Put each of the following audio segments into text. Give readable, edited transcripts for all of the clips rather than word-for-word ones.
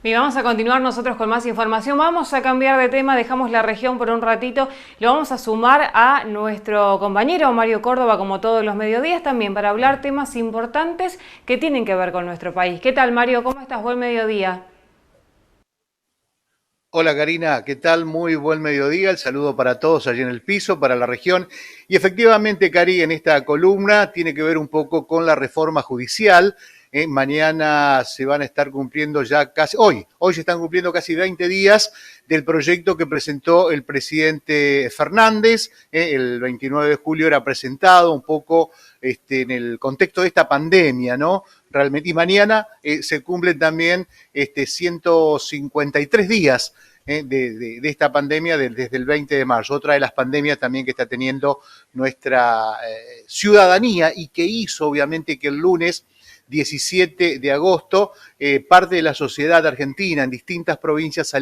Bien, vamos a continuar nosotros con más información. Vamos a cambiar de tema, dejamos la región por un ratito. Lo vamos a sumar a nuestro compañero Mario Córdoba, como todos los mediodías, también para hablar temas importantes que tienen que ver con nuestro país. ¿Qué tal, Mario? ¿Cómo estás? Buen mediodía. Hola Karina, ¿qué tal? Muy buen mediodía. El saludo para todos allí en el piso, para la región. Y efectivamente, Cari, en esta columna tiene que ver un poco con la reforma judicial. Mañana se van a estar cumpliendo ya casi, hoy se están cumpliendo casi 20 días del proyecto que presentó el presidente Fernández. El 29 de julio era presentado un poco en el contexto de esta pandemia, ¿no? Realmente. Y mañana se cumplen también 153 días de esta pandemia desde el 20 de marzo, otra de las pandemias también que está teniendo nuestra ciudadanía y que hizo obviamente que el lunes 17 de agosto, parte de la sociedad argentina en distintas provincias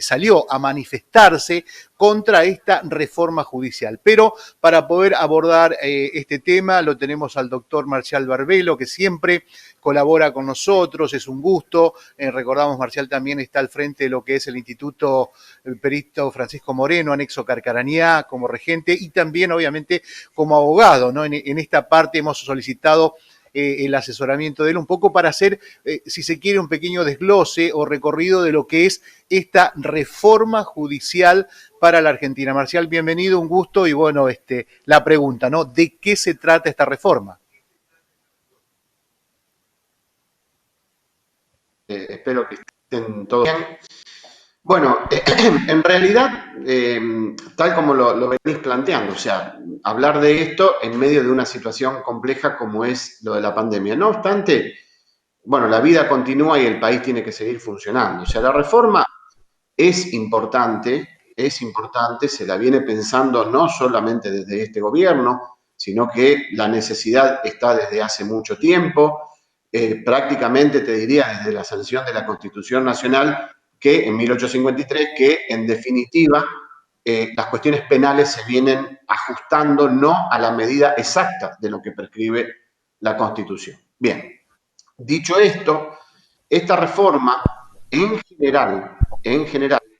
salió a manifestarse contra esta reforma judicial. Pero para poder abordar este tema lo tenemos al doctor Marcial Barbelo, que siempre colabora con nosotros, es un gusto. Recordamos, Marcial también está al frente de lo que es el Instituto Perito Francisco Moreno, anexo Carcarañá, como regente y también, obviamente, como abogado, ¿no? En esta parte hemos solicitado el asesoramiento de él un poco para hacer, si se quiere, un pequeño desglose o recorrido de lo que es esta reforma judicial para la Argentina. Marcial, bienvenido, un gusto y bueno, la pregunta, ¿no? ¿De qué se trata esta reforma? Espero que estén todos bien. Bueno, en realidad, tal como lo venís planteando, o sea, hablar de esto en medio de una situación compleja como es lo de la pandemia. No obstante, bueno, la vida continúa y el país tiene que seguir funcionando. O sea, la reforma es importante, se la viene pensando no solamente desde este gobierno, sino que la necesidad está desde hace mucho tiempo, prácticamente te diría desde la sanción de la Constitución Nacional, que en 1853, que en definitiva las cuestiones penales se vienen ajustando no a la medida exacta de lo que prescribe la Constitución. Bien, dicho esto, esta reforma en general,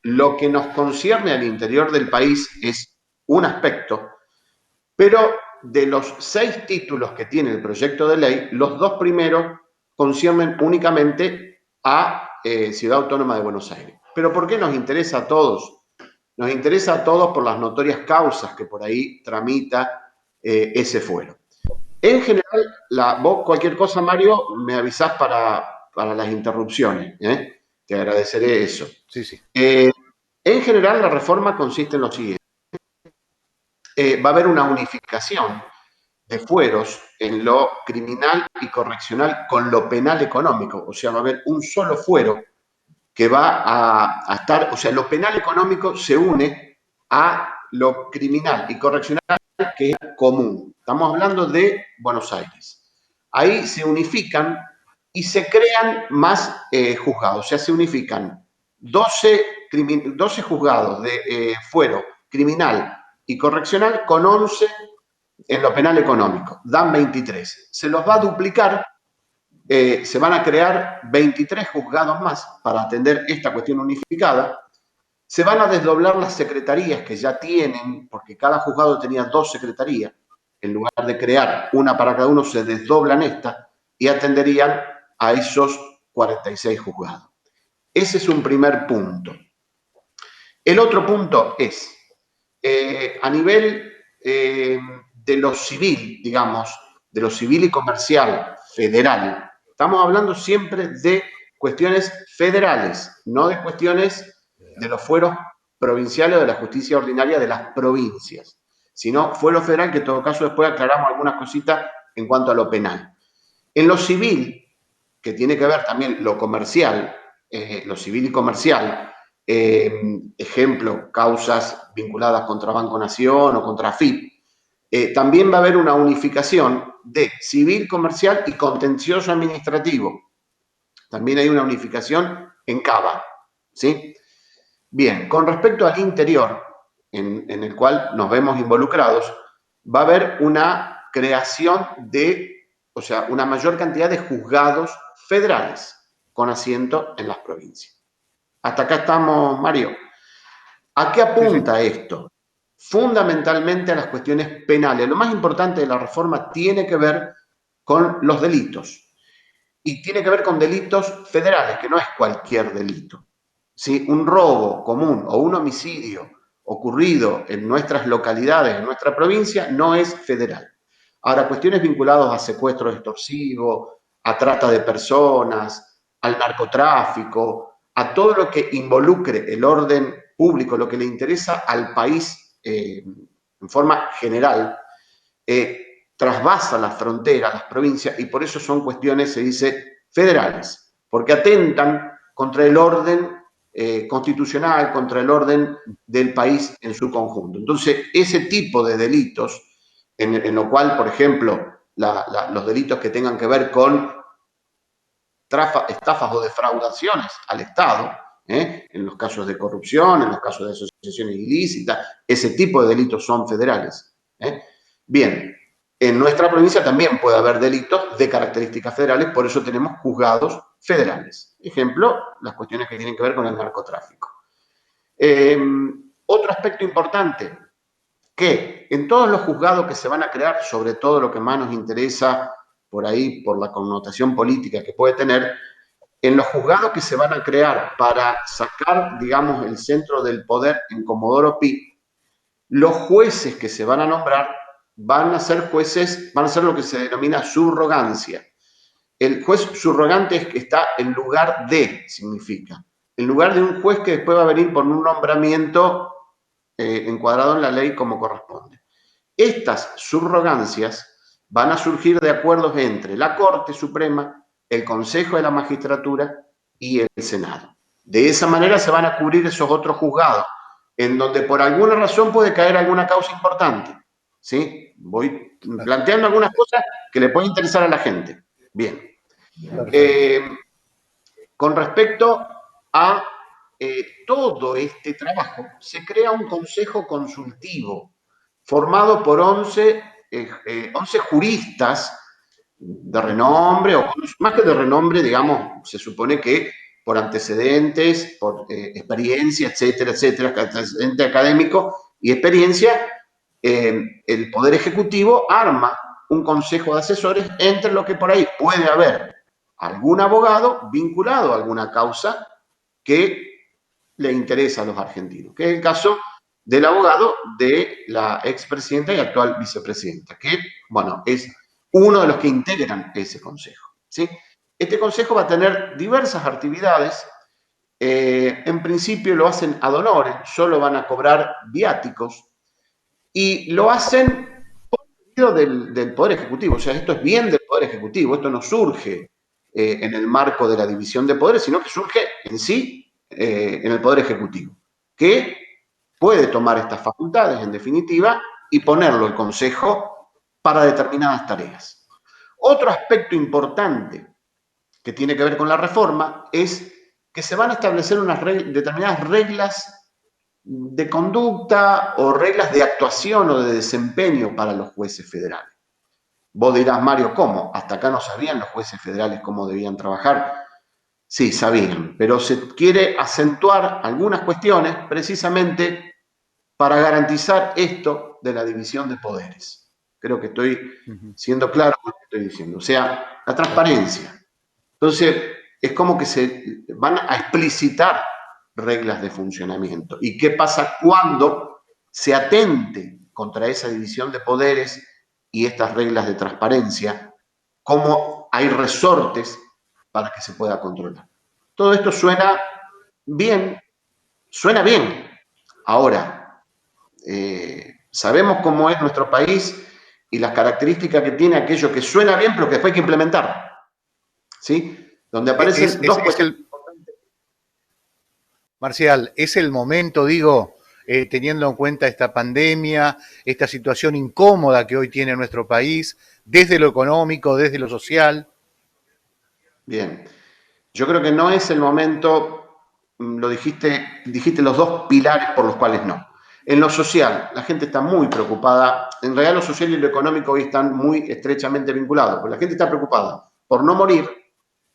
lo que nos concierne al interior del país es un aspecto, pero de los 6 títulos que tiene el proyecto de ley, los 2 primeros conciernen únicamente a Ciudad Autónoma de Buenos Aires. ¿Pero por qué nos interesa a todos? Nos interesa a todos por las notorias causas que por ahí tramita ese fuero. En general, vos cualquier cosa, Mario, me avisás para las interrupciones. Te agradeceré eso. Sí, sí. En general, la reforma consiste en lo siguiente. Va a haber una unificación de fueros en lo criminal y correccional con lo penal económico. O sea, va a haber un solo fuero que va a estar, o sea, lo penal económico se une a lo criminal y correccional que es común. Estamos hablando de Buenos Aires. Ahí se unifican y se crean más juzgados, o sea, se unifican 12 juzgados de fuero criminal y correccional con 11 en lo penal económico. Dan 23. Se los va a duplicar, se van a crear 23 juzgados más para atender esta cuestión unificada. Se van a desdoblar las secretarías que ya tienen, porque cada juzgado tenía 2 secretarías. En lugar de crear una para cada uno, se desdoblan estas y atenderían a esos 46 juzgados. Ese es un primer punto. El otro punto es, a nivel de lo civil, digamos, de lo civil y comercial federal, estamos hablando siempre de cuestiones federales, no de cuestiones de los fueros provinciales o de la justicia ordinaria de las provincias, sino fuero federal, que en todo caso después aclaramos algunas cositas en cuanto a lo penal. En lo civil, que tiene que ver también lo comercial, lo civil y comercial, ejemplo, causas vinculadas contra Banco Nación o contra AFIP, también va a haber una unificación de civil, comercial y contencioso administrativo. También hay una unificación en Cava, ¿sí? Bien, con respecto al interior, en el cual nos vemos involucrados, va a haber una creación de, o sea, una mayor cantidad de juzgados federales. con asiento en las provincias. Hasta acá estamos, Mario. ¿A qué apunta esto? Fundamentalmente a las cuestiones penales. Lo más importante de la reforma tiene que ver con los delitos. Y tiene que ver con delitos federales, que no es cualquier delito. Si un robo común o un homicidio ocurrido en nuestras localidades, en nuestra provincia, no es federal. Ahora, cuestiones vinculadas a secuestro extorsivo, a trata de personas, al narcotráfico, a todo lo que involucre el orden público, lo que le interesa al país en forma general, trasvasa las fronteras, las provincias, y por eso son cuestiones, se dice, federales, porque atentan contra el orden constitucional, contra el orden del país en su conjunto. Entonces, ese tipo de delitos, en lo cual, por ejemplo, los delitos que tengan que ver con estafas o defraudaciones al Estado, en los casos de corrupción, en los casos de asociaciones ilícitas, ese tipo de delitos son federales. Bien, en nuestra provincia también puede haber delitos de características federales, por eso tenemos juzgados federales. Ejemplo, las cuestiones que tienen que ver con el narcotráfico. Otro aspecto importante, que en todos los juzgados que se van a crear, sobre todo lo que más nos interesa por ahí, por la connotación política que puede tener, en los juzgados que se van a crear para sacar, digamos, el centro del poder en Comodoro Pi, los jueces que se van a nombrar van a ser jueces, van a ser lo que se denomina subrogancia. El juez subrogante es que está en lugar de, significa, en lugar de un juez que después va a venir por un nombramiento encuadrado en la ley como corresponde. Estas subrogancias van a surgir de acuerdos entre la Corte Suprema, el Consejo de la Magistratura y el Senado. De esa manera se van a cubrir esos otros juzgados, en donde por alguna razón puede caer alguna causa importante. ¿Sí? Voy planteando algunas cosas que le pueden interesar a la gente. Bien. Con respecto a todo este trabajo, se crea un consejo consultivo formado por 11 juristas de renombre, o más que de renombre, digamos, se supone que por antecedentes, por experiencia, etcétera, etcétera, antecedente académico y experiencia, el Poder Ejecutivo arma un consejo de asesores entre lo que por ahí puede haber algún abogado vinculado a alguna causa que le interesa a los argentinos, que es el caso del abogado de la expresidenta y actual vicepresidenta, que, bueno, es uno de los que integran ese consejo, ¿sí? Este consejo va a tener diversas actividades. En principio lo hacen ad honorem, solo van a cobrar viáticos, y lo hacen por medio del Poder Ejecutivo. O sea, esto es bien del Poder Ejecutivo, esto no surge en el marco de la división de poderes, sino que surge en sí en el Poder Ejecutivo, que puede tomar estas facultades, en definitiva, y ponerlo el Consejo para determinadas tareas. Otro aspecto importante que tiene que ver con la reforma es que se van a establecer determinadas reglas de conducta o reglas de actuación o de desempeño para los jueces federales. Vos dirás, Mario, ¿cómo? Hasta acá no sabían los jueces federales cómo debían trabajar. Sí, sabían, pero se quiere acentuar algunas cuestiones precisamente para garantizar esto de la división de poderes. Creo que estoy siendo claro con lo que estoy diciendo. O sea, la transparencia. Entonces, es como que se van a explicitar reglas de funcionamiento. ¿Y qué pasa cuando se atente contra esa división de poderes y estas reglas de transparencia? ¿Cómo hay resortes para que se pueda controlar? Todo esto suena bien, suena bien. Ahora, sabemos cómo es nuestro país y las características que tiene aquello que suena bien, pero que después hay que implementar. ¿Sí? Donde aparecen dos cuestiones. Marcial, es el momento, digo, teniendo en cuenta esta pandemia, esta situación incómoda que hoy tiene nuestro país, desde lo económico, desde lo social. Bien, yo creo que no es el momento, lo dijiste los dos pilares por los cuales no. En lo social, la gente está muy preocupada. En realidad lo social y lo económico hoy están muy estrechamente vinculados, porque la gente está preocupada por no morir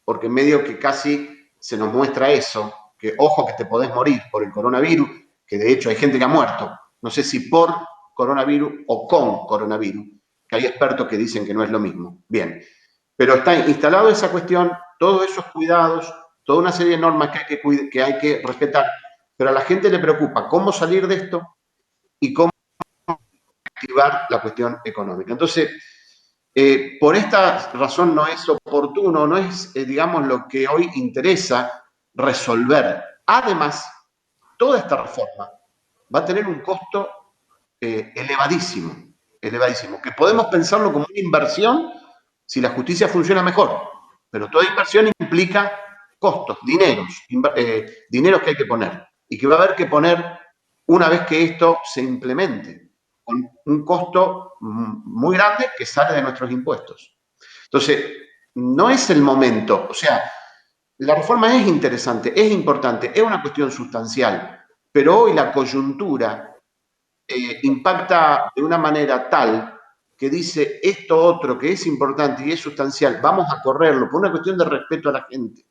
porque medio que casi se nos muestra eso, que ojo que te podés morir por el coronavirus, que de hecho hay gente que ha muerto, no sé si por coronavirus o con coronavirus, que hay expertos que dicen que no es lo mismo. Bien, pero está instalado esa cuestión, todos esos cuidados, toda una serie de normas que hay que respetar, pero a la gente le preocupa cómo salir de esto y cómo activar la cuestión económica. Entonces, por esta razón no es oportuno, no es, digamos, lo que hoy interesa resolver. Además, toda esta reforma va a tener un costo elevadísimo, elevadísimo, que podemos pensarlo como una inversión si la justicia funciona mejor, pero toda inversión implica costos, dineros que hay que poner y que va a haber que poner una vez que esto se implemente, con un costo muy grande que sale de nuestros impuestos. Entonces, no es el momento, o sea, la reforma es interesante, es importante, es una cuestión sustancial, pero hoy la coyuntura impacta de una manera tal que dice esto otro que es importante y es sustancial, vamos a correrlo por una cuestión de respeto a la gente.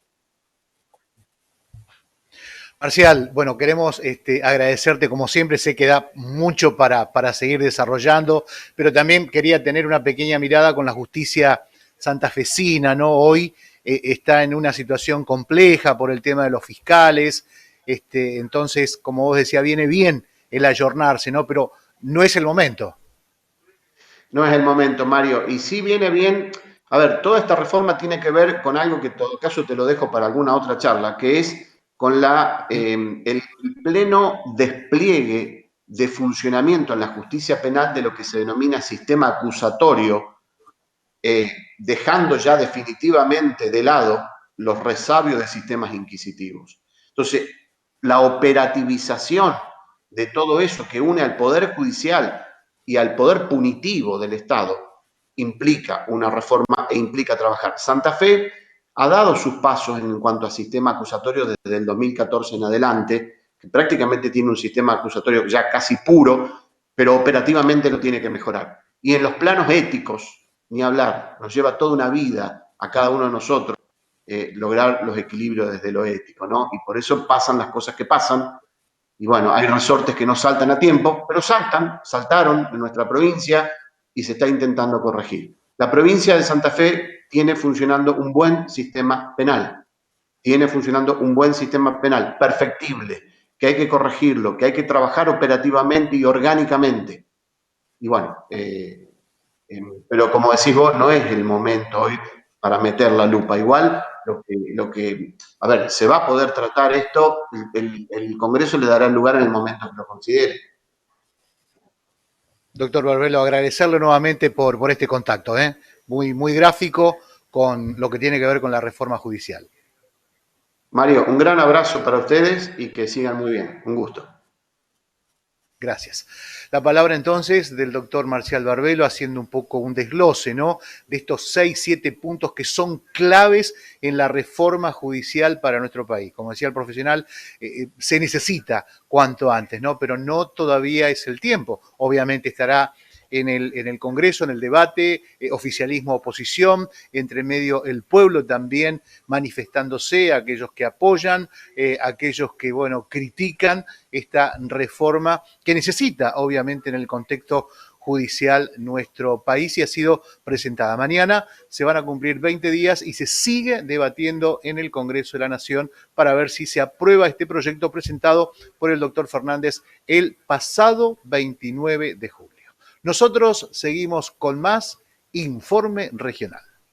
Marcial, bueno, queremos agradecerte como siempre, sé que da mucho para seguir desarrollando, pero también quería tener una pequeña mirada con la justicia santafesina, ¿no? Hoy está en una situación compleja por el tema de los fiscales, entonces, como vos decías, viene bien el ayornarse, ¿no? Pero no es el momento. No es el momento, Mario, y sí viene bien. A ver, toda esta reforma tiene que ver con algo que en todo caso te lo dejo para alguna otra charla, que es con el pleno despliegue de funcionamiento en la justicia penal de lo que se denomina sistema acusatorio, dejando ya definitivamente de lado los resabios de sistemas inquisitivos. Entonces, la operativización de todo eso que une al Poder Judicial y al Poder Punitivo del Estado implica una reforma e implica trabajar. Santa Fe ha dado sus pasos en cuanto a sistema acusatorio desde el 2014 en adelante, que prácticamente tiene un sistema acusatorio ya casi puro, pero operativamente lo tiene que mejorar. Y en los planos éticos, ni hablar, nos lleva toda una vida a cada uno de nosotros lograr los equilibrios desde lo ético, ¿no? Y por eso pasan las cosas que pasan. Y bueno, hay resortes que no saltan a tiempo, pero saltaron en nuestra provincia y se está intentando corregir. La provincia de Santa Fe tiene funcionando un buen sistema penal, perfectible, que hay que corregirlo, que hay que trabajar operativamente y orgánicamente. Y bueno, pero como decís vos, no es el momento hoy para meter la lupa. Igual, a ver, se va a poder tratar esto, el Congreso le dará el lugar en el momento que lo considere. Doctor Barbelo, agradecerle nuevamente por este contacto, muy gráfico con lo que tiene que ver con la reforma judicial. Mario, un gran abrazo para ustedes y que sigan muy bien. Un gusto. Gracias. La palabra entonces del doctor Marcial Barbelo haciendo un poco un desglose, ¿no? De estos 6, 7 puntos que son claves en la reforma judicial para nuestro país. Como decía el profesional, se necesita cuanto antes, ¿no? Pero no todavía es el tiempo. Obviamente estará en el Congreso, en el debate, oficialismo, oposición, entre medio el pueblo también manifestándose, aquellos que apoyan, aquellos que, bueno, critican esta reforma que necesita, obviamente, en el contexto judicial nuestro país y ha sido presentada. Mañana se van a cumplir 20 días y se sigue debatiendo en el Congreso de la Nación para ver si se aprueba este proyecto presentado por el doctor Fernández el pasado 29 de julio. Nosotros seguimos con más Informe Regional.